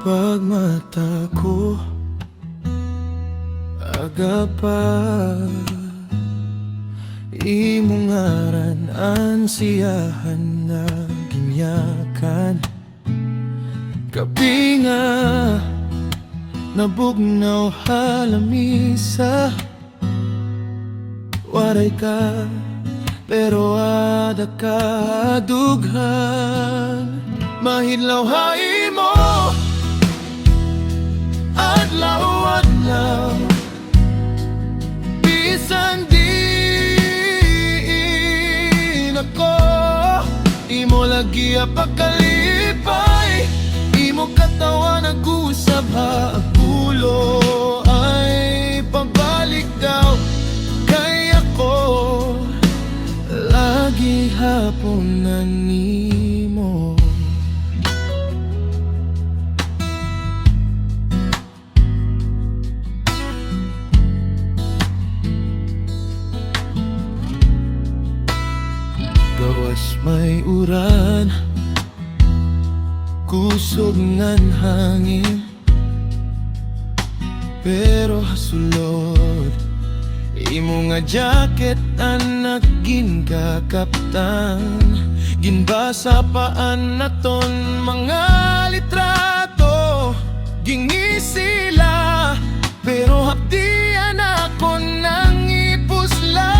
Pagmata ko aga pa imong ngaran ansiyahan na ginyakan. Gabi nga nabugnaw halamisa, waray ka pero ada ka dughan. Mahidlaw hai mo adlaw-adlaw, bisan di nako imo lagi apakalipay. Imo katawa nag-usab ha ang ulo ay pabalik daw. Kay ako lagi hapon na nimo. Gawas may uran, kusog ngan hangin, pero hasulod imo nga jacket anak gin kakaptan. Ginbasa paan naton mga litrato, gingi sila pero hapdian ako nang ipusla.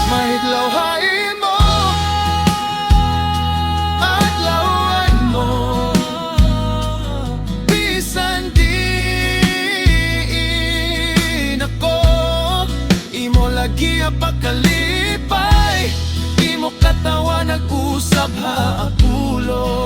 Mahidlaw hai mo adlawan mo, bisan di nako imo lagi apakalipay. Imo katawa nag-usab ha ang ulo